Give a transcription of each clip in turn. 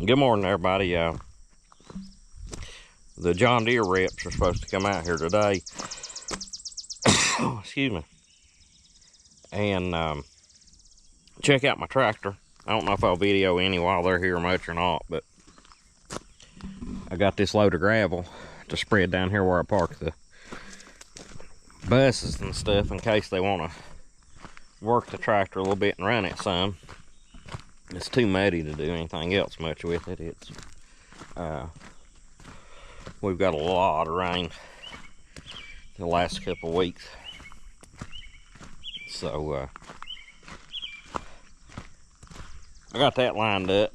Good morning, everybody. The John Deere reps are supposed to come out here today. Excuse me. And check out my tractor. I don't know if I'll video any while they're here much or not, but I got this load of gravel to spread down here where I park the buses and stuff in case they want to work the tractor a little bit and run it some. It's too muddy to do anything else much with it. It's we've got a lot of rain the last couple of weeks, so I got that lined up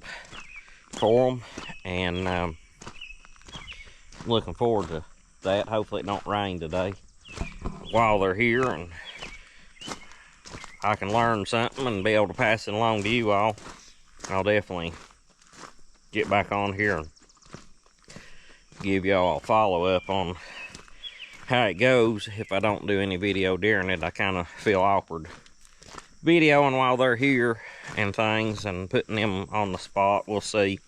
for them, and I'm looking forward to that. Hopefully it don't rain today while they're here, and I can learn something and be able to pass it along to you all. I'll definitely get back on here and give y'all a follow-up on how it goes. If I don't do any video during it, I kind of feel awkward videoing while they're here and things and putting them on the spot. We'll see,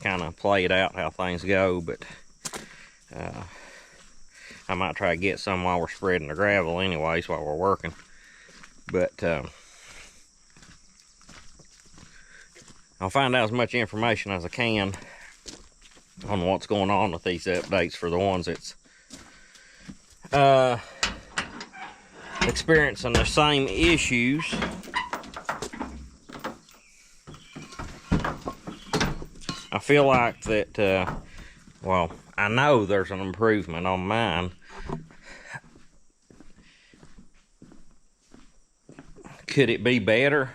kind of play it out how things go, but I might try to get some while we're spreading the gravel anyways, while we're working. But I'll find out as much information as I can on what's going on with these updates for the ones that's experiencing the same issues. I feel like that, well, I know there's an improvement on mine. Could it be better?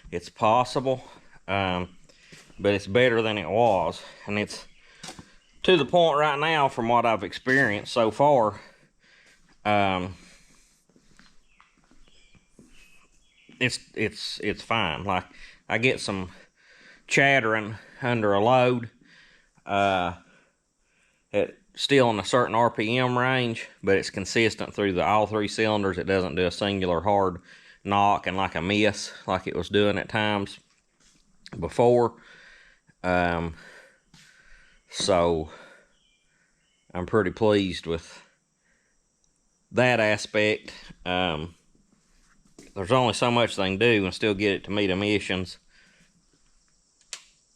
It's possible, but it's better than it was, and it's to the point right now, from what I've experienced so far, it's fine. Like, I get some chattering under a load, it's still in a certain RPM range, but it's consistent through all three cylinders. It doesn't do a singular hard knock and like a miss like it was doing at times before. So I'm pretty pleased with that aspect. There's only so much they can do and still get it to meet emissions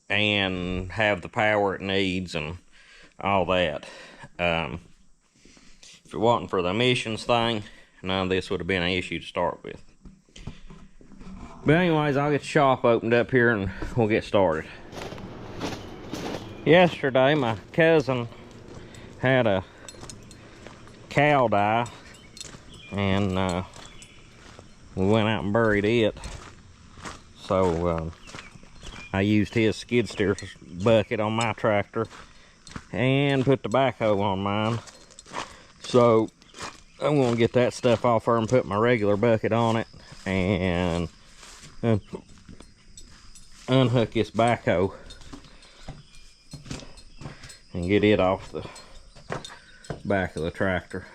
and have the power it needs and all that. If it wasn't for the emissions thing, none of this would have been an issue to start with. But anyways, I'll get the shop opened up here and we'll get started. Yesterday, my cousin had a cow die, and we went out and buried it. So I used his skid steer bucket on my tractor and put the backhoe on mine. So I'm gonna get that stuff off her and put my regular bucket on it and unhook this backhoe and get it off the back of the tractor.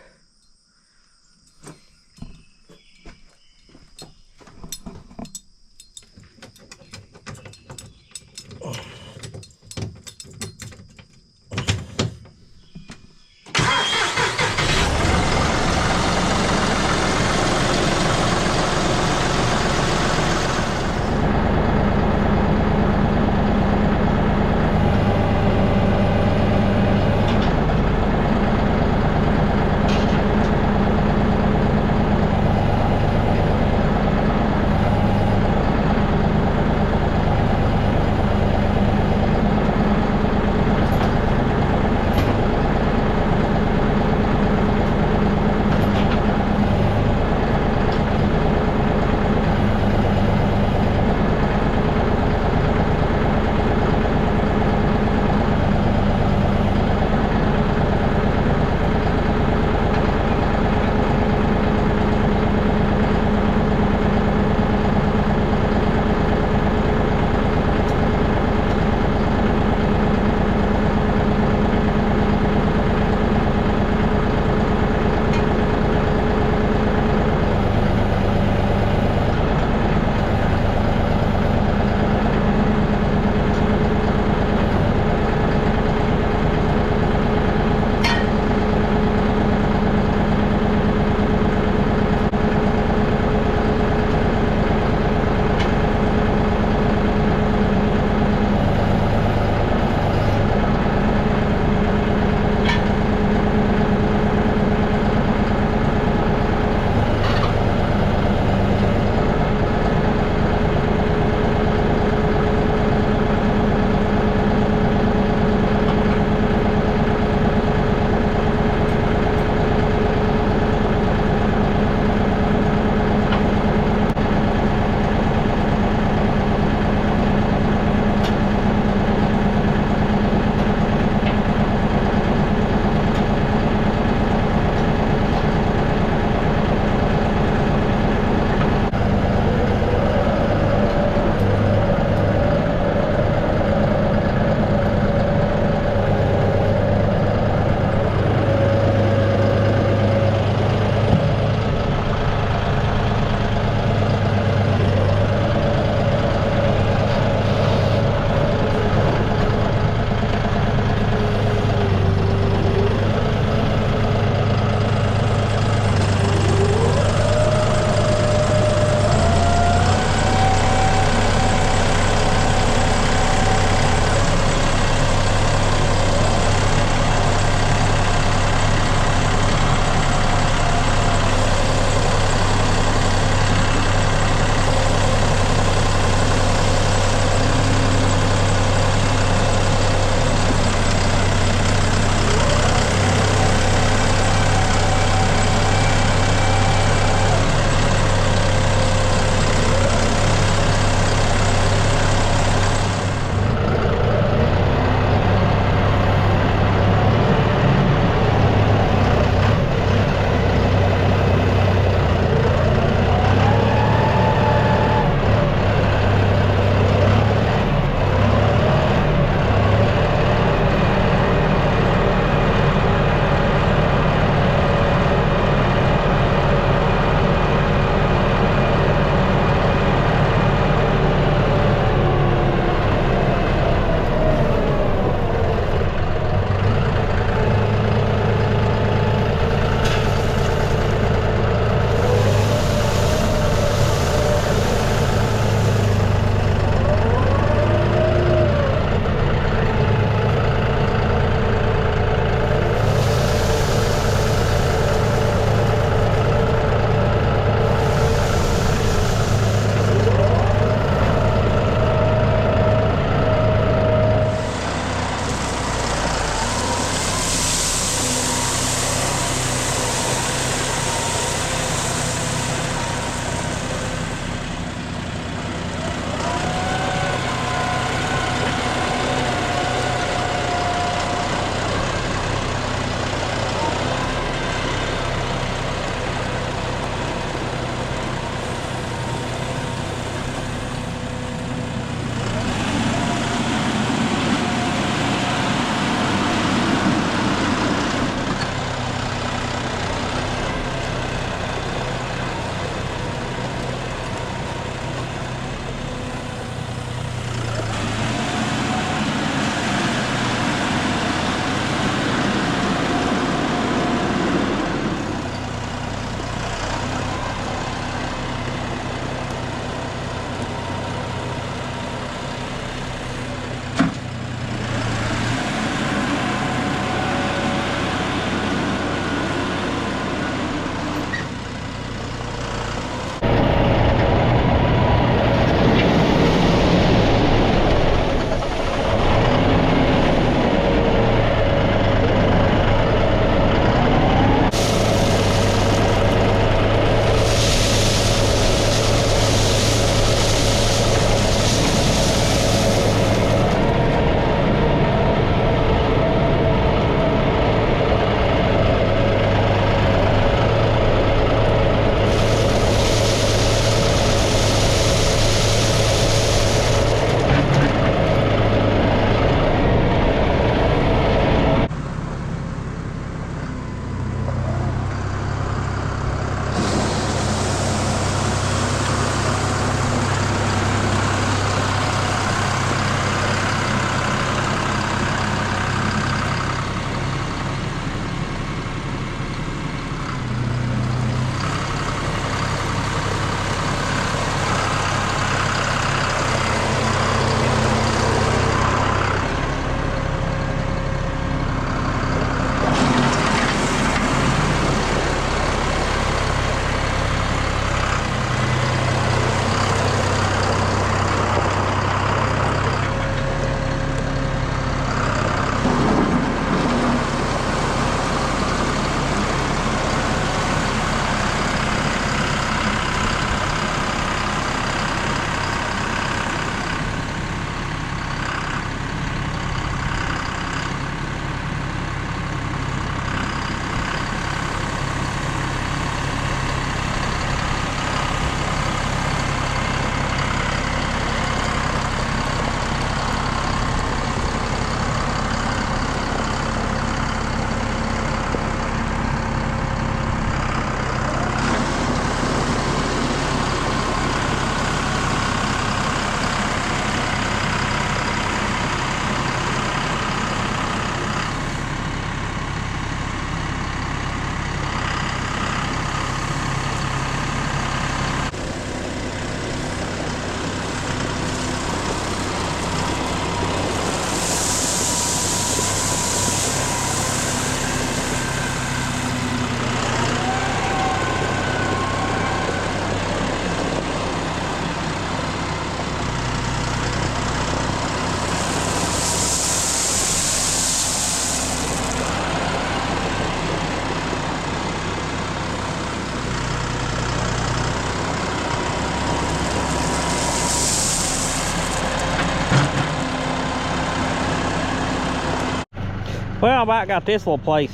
Well, I about got this little place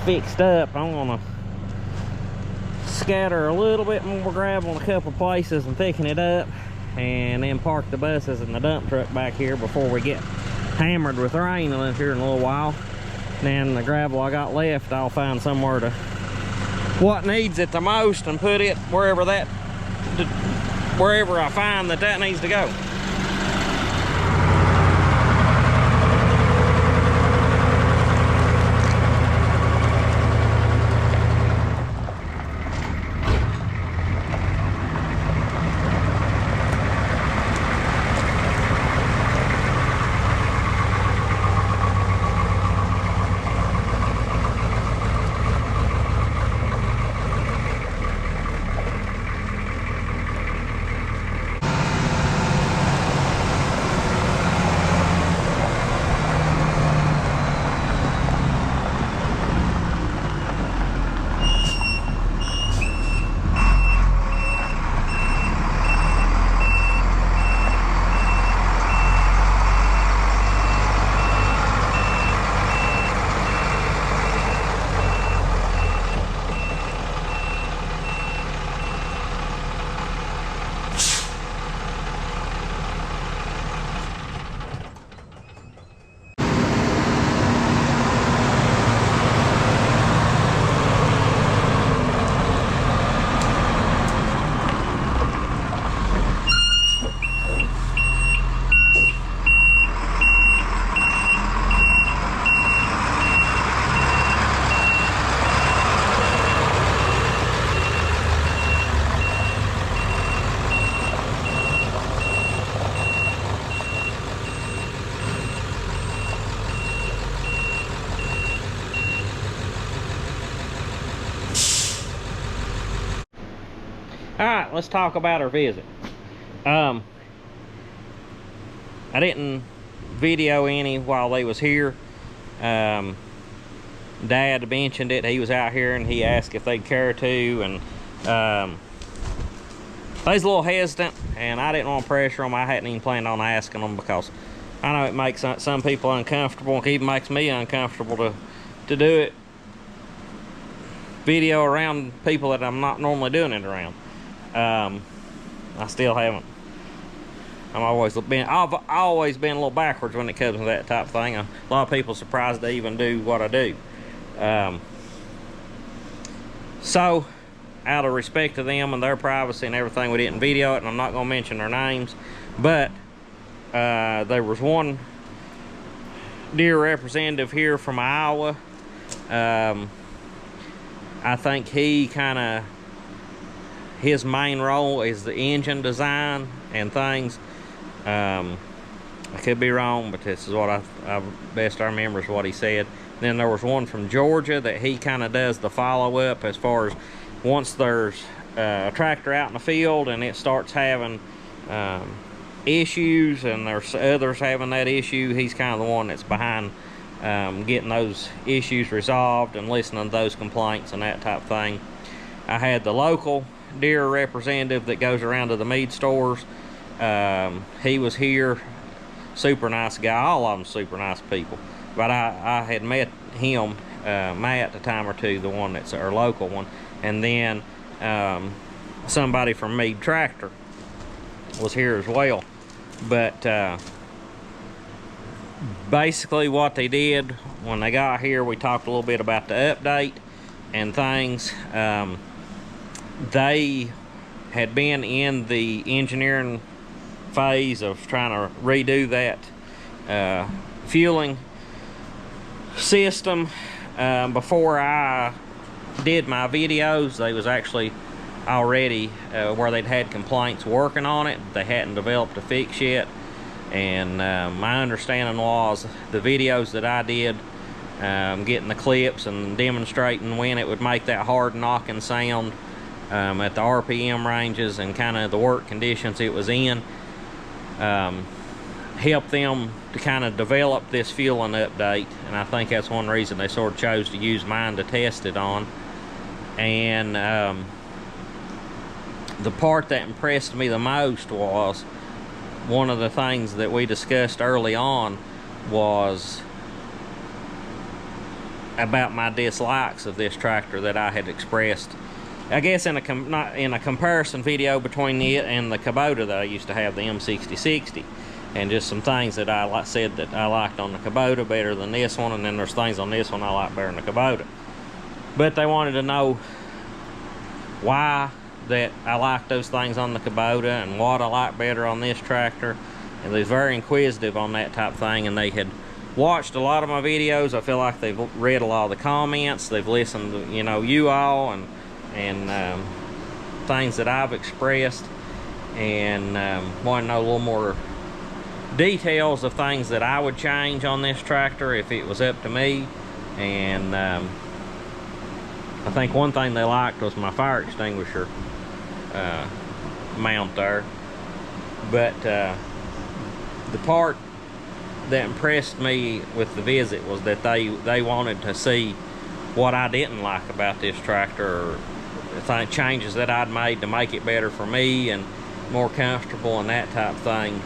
fixed up. I'm gonna scatter a little bit more gravel in a couple places and thicken it up, and then park the buses and the dump truck back here before we get hammered with rain here in a little while. Then the gravel I got left, I'll find somewhere to what needs it the most and put it wherever I find that needs to go. All right, let's talk about our visit. I didn't video any while they was here. Dad mentioned it. He was out here and he asked if they'd care to, and they was a little hesitant, and I didn't want to pressure them. I hadn't even planned on asking them because I know it makes some people uncomfortable. It even makes me uncomfortable to do it video around people that I'm not normally doing it around. I still haven't. I've always been a little backwards when it comes to that type of thing. A lot of people surprised to even do what I do. So, out of respect to them and their privacy and everything, we didn't video it, and I'm not going to mention their names. But there was one Deere representative here from Iowa. I think his main role is the engine design and things. I could be wrong, but this is what I best I remember is what he said. Then there was one from Georgia that he kind of does the follow-up as far as once there's a tractor out in the field and it starts having issues and there's others having that issue, he's kind of the one that's behind getting those issues resolved and listening to those complaints and that type of thing. I had the local Deere representative that goes around to the meat stores. He was here, super nice guy. All of them super nice people, but I had met him, Matt, a time or two, the one that's our local one, and then somebody from Mead Tractor was here as well. But basically what they did when they got here, we talked a little bit about the update and things. They had been in the engineering phase of trying to redo that fueling system. Before I did my videos, they was actually already where they'd had complaints working on it. They hadn't developed a fix yet, and my understanding was the videos that I did, getting the clips and demonstrating when it would make that hard knocking sound at the RPM ranges and kind of the work conditions it was in, helped them to kind of develop this fueling update, and I think that's one reason they sort of chose to use mine to test it on. And the part that impressed me the most was one of the things that we discussed early on was about my dislikes of this tractor that I had expressed, I guess in a comparison video between it and the Kubota that I used to have, the M6060, and just some things that I said that I liked on the Kubota better than this one, and then there's things on this one I like better than the Kubota. But they wanted to know why that I like those things on the Kubota and what I like better on this tractor, and they was very inquisitive on that type of thing, and they had watched a lot of my videos. I feel like they've read a lot of the comments, they've listened to, you know, you all and things that I've expressed, and want to know a little more details of things that I would change on this tractor if it was up to me. And I think one thing they liked was my fire extinguisher mount there. But the part that impressed me with the visit was that they wanted to see what I didn't like about this tractor, or changes that I'd made to make it better for me and more comfortable and that type of thing.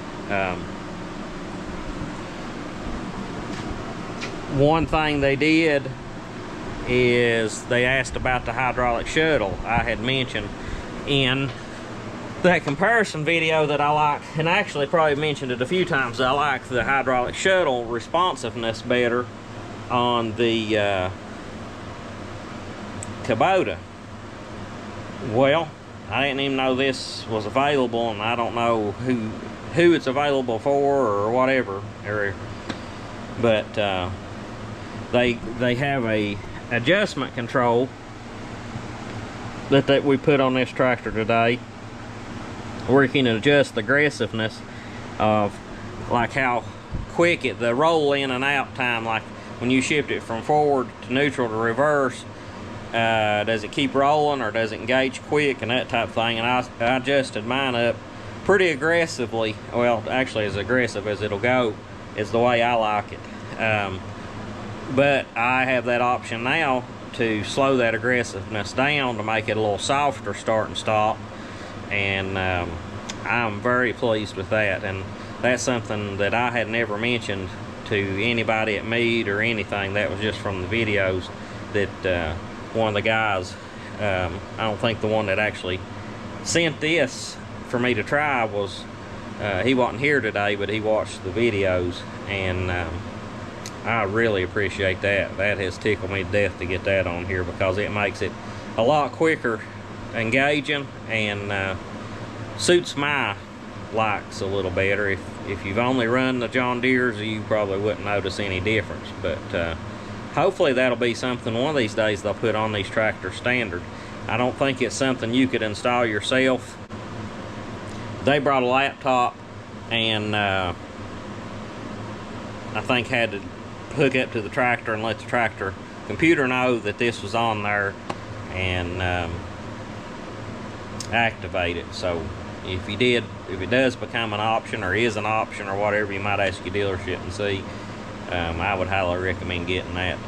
One thing they did is they asked about the hydraulic shuttle. I had mentioned in that comparison video that I like, and I actually probably mentioned it a few times, I like the hydraulic shuttle responsiveness better on the Kubota. Well, I didn't even know this was available, and I don't know who it's available for or whatever. But they have a adjustment control that we put on this tractor today, where you can adjust the aggressiveness of like how quick the roll in and out time, like when you shift it from forward to neutral to reverse. Does it keep rolling, or does it engage quick, and that type of thing. And I adjusted mine up pretty aggressively. Well, actually as aggressive as it'll go is the way I like it. But I have that option now to slow that aggressiveness down to make it a little softer start and stop, and I'm very pleased with that. And that's something that I had never mentioned to anybody at meet or anything. That was just from the videos that one of the guys, I don't think the one that actually sent this for me to try was, he wasn't here today, but he watched the videos, and I really appreciate that. That has tickled me to death to get that on here, because it makes it a lot quicker engaging, and suits my likes a little better. If you've only run the John Deere's, you probably wouldn't notice any difference, but hopefully that'll be something one of these days they'll put on these tractors standard. I don't think it's something you could install yourself. They brought a laptop, and I think had to hook up to the tractor and let the tractor computer know that this was on there, and activate it. So if it does become an option, or is an option, or whatever, you might ask your dealership and see. I would highly recommend getting that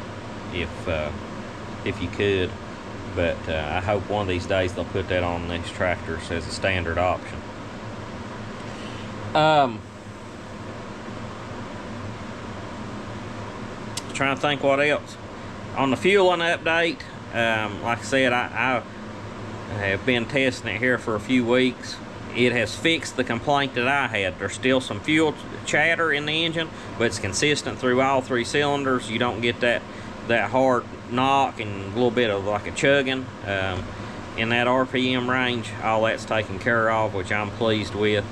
if you could. But I hope one of these days they'll put that on these tractors as a standard option. Trying to think what else. On the fueling update, like I said, I have been testing it here for a few weeks. It has fixed the complaint that I had. There's still some fuel chatter in the engine, but it's consistent through all three cylinders. You don't get that hard knock and a little bit of like a chugging in that RPM range. All that's taken care of, which I'm pleased with.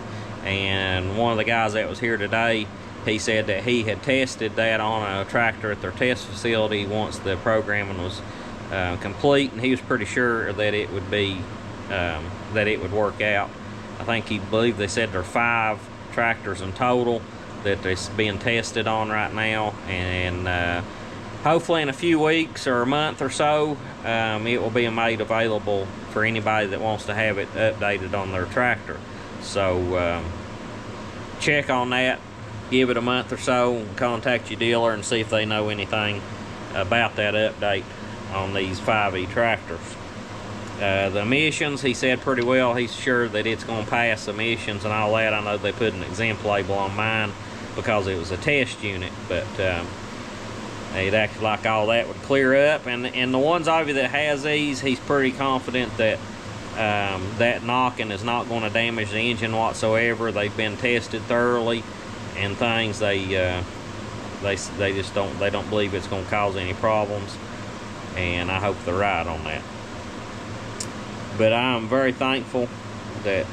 And one of the guys that was here today, he said that he had tested that on a tractor at their test facility once the programming was complete, and he was pretty sure that it would be that it would work out. I think he believed they said there are 5 tractors in total that they're being tested on right now, and hopefully in a few weeks or a month or so, it will be made available for anybody that wants to have it updated on their tractor. So check on that, give it a month or so, and contact your dealer and see if they know anything about that update on these 5E tractors. The emissions, he said pretty well. He's sure that it's going to pass emissions and all that. I know they put an exempt label on mine because it was a test unit, but It acted like all that would clear up, and the ones of you that has these, he's pretty confident that that knocking is not going to damage the engine whatsoever. They've been tested thoroughly and things. They just don't believe it's going to cause any problems, and I hope they're right on that. But I'm very thankful that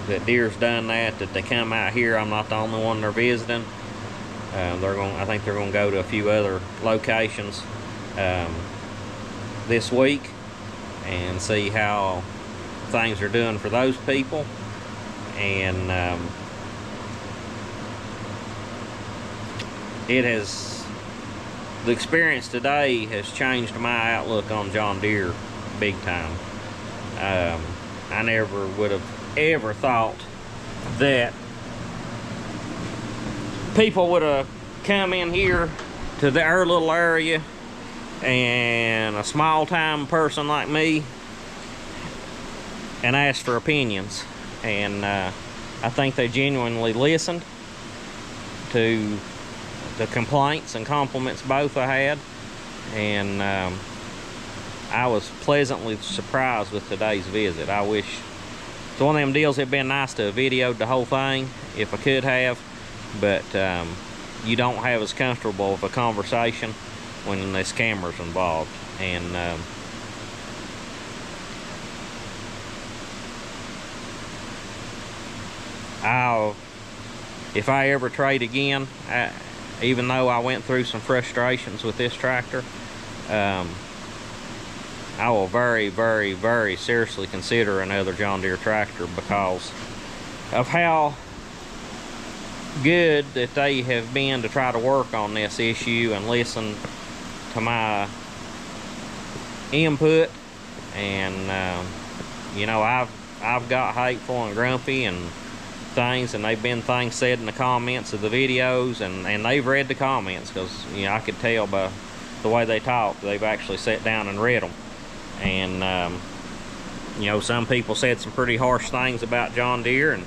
that Deere's done that they come out here. I'm not the only one they're visiting. I think they're going to go to a few other locations this week and see how things are doing for those people. And the experience today has changed my outlook on John Deere big time. I never would have ever thought that people would have come in here to our little area, and a small time person like me, and asked for opinions. And I think they genuinely listened to the complaints and compliments both I had, and I was pleasantly surprised with today's visit. I wish it's one of them deals. It'd been nice to have videoed the whole thing if I could have, but you don't have as comfortable of a conversation when there's cameras involved. And if I ever trade again, even though I went through some frustrations with this tractor, I will very, very, very seriously consider another John Deere tractor because of how good that they have been to try to work on this issue and listen to my input. And you know, I've got hateful and grumpy and things, and they've been things said in the comments of the videos, and they've read the comments, because you know, I could tell by the way they talk they've actually sat down and read them. And you know, some people said some pretty harsh things about John Deere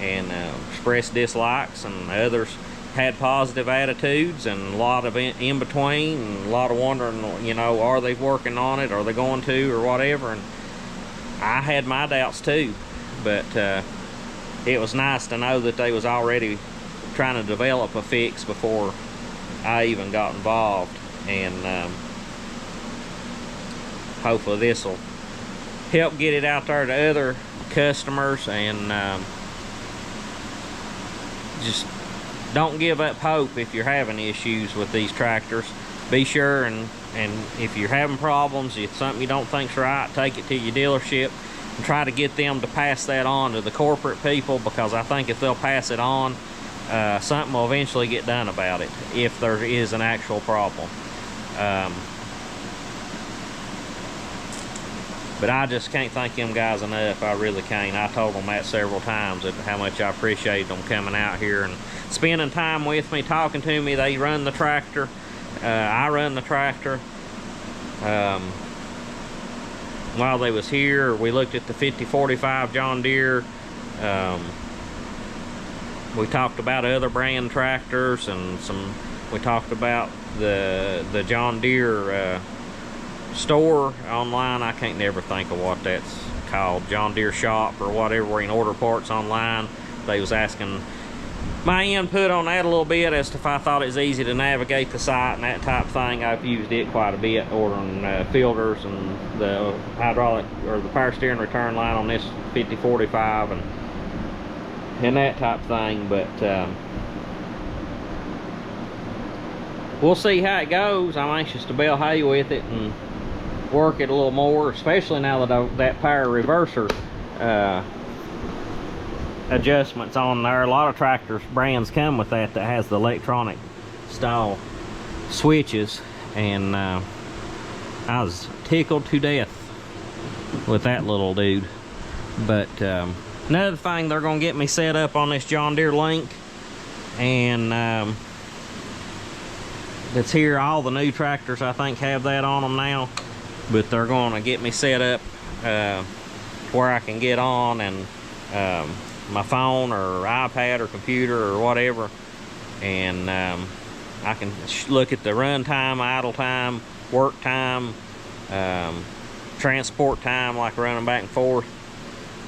and expressed dislikes, and others had positive attitudes, and a lot of in between, and a lot of wondering, you know, are they working on it, are they going to, or whatever. And I had my doubts too, but it was nice to know that they was already trying to develop a fix before I even got involved. And hopefully this will help get it out there to other customers. And just don't give up hope if you're having issues with these tractors. Be sure and if you're having problems, if something you don't think's right, take it to your dealership and try to get them to pass that on to the corporate people, because I think if they'll pass it on, something will eventually get done about it if there is an actual problem. But I just can't thank them guys enough. I really can't. I told them that several times, that how much I appreciated them coming out here and spending time with me, talking to me. They run the tractor. I run the tractor. While they was here, we looked at the 5045 John Deere. We talked about other brand tractors, and we talked about the John Deere store online. I can't never think of what that's called, John Deere shop or whatever, where you can order parts online. They was asking my input on that a little bit, as to if I thought it was easy to navigate the site and that type of thing. I've used it quite a bit, ordering filters and the hydraulic or the power steering return line on this 5045 and that type of thing. But we'll see how it goes. I'm anxious to bale hay with it and work it a little more, especially now that that power reverser adjustments on there. A lot of tractors brands come with that has the electronic style switches, and I was tickled to death with that little dude. But another thing, they're gonna get me set up on this John Deere Link, and that's here. All the new tractors I think have that on them now, but they're gonna get me set up where I can get on and my phone or iPad or computer or whatever, and I can look at the run time, idle time, work time, transport time, like running back and forth.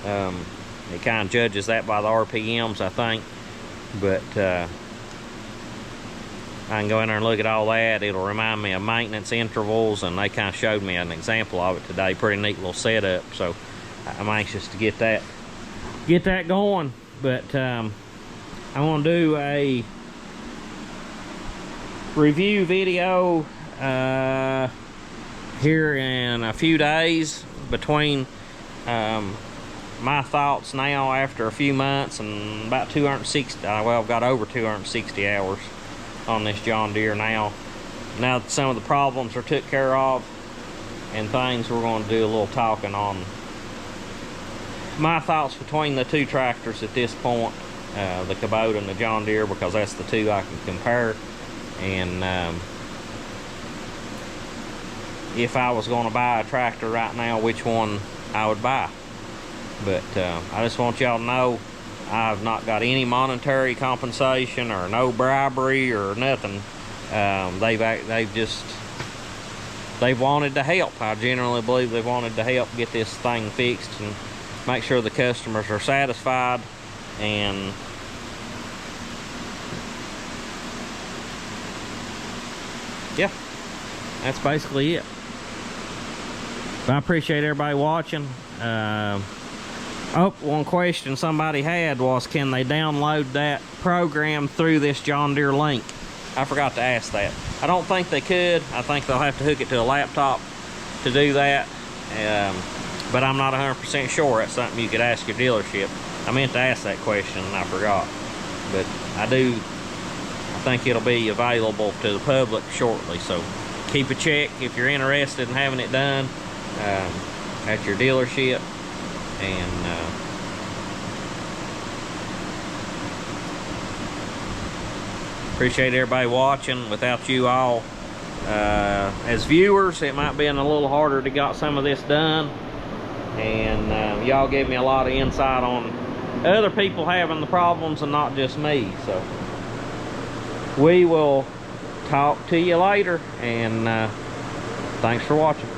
It kind of judges that by the RPMs, I think. But I can go in there and look at all that. It'll remind me of maintenance intervals, and they kind of showed me an example of it today. Pretty neat little setup. So I'm anxious to get that going. But I want to do a review video here in a few days, between my thoughts now after a few months and about 260, well, I've got over 260 hours on this John Deere now. Now that some of the problems are took care of and things, we're going to do a little talking on my thoughts between the two tractors at this point, the Kubota and the John Deere, because that's the two I can compare. And if I was going to buy a tractor right now, which one I would buy. But I just want y'all to know I've not got any monetary compensation or no bribery or nothing. They've wanted to help. I generally believe they've wanted to help get this thing fixed and make sure the customers are satisfied. And yeah, that's basically it. I appreciate everybody watching. Oh, one question somebody had was, can they download that program through this John Deere link? I forgot to ask that. I don't think they could. I think they'll have to hook it to a laptop to do that. But I'm not 100% sure. That's something you could ask your dealership. I meant to ask that question and I forgot. But I think it'll be available to the public shortly. So keep a check if you're interested in having it done at your dealership. And appreciate everybody watching. Without you all as viewers, it might be a little harder to get some of this done. And y'all gave me a lot of insight on other people having the problems and not just me. So we will talk to you later, and thanks for watching.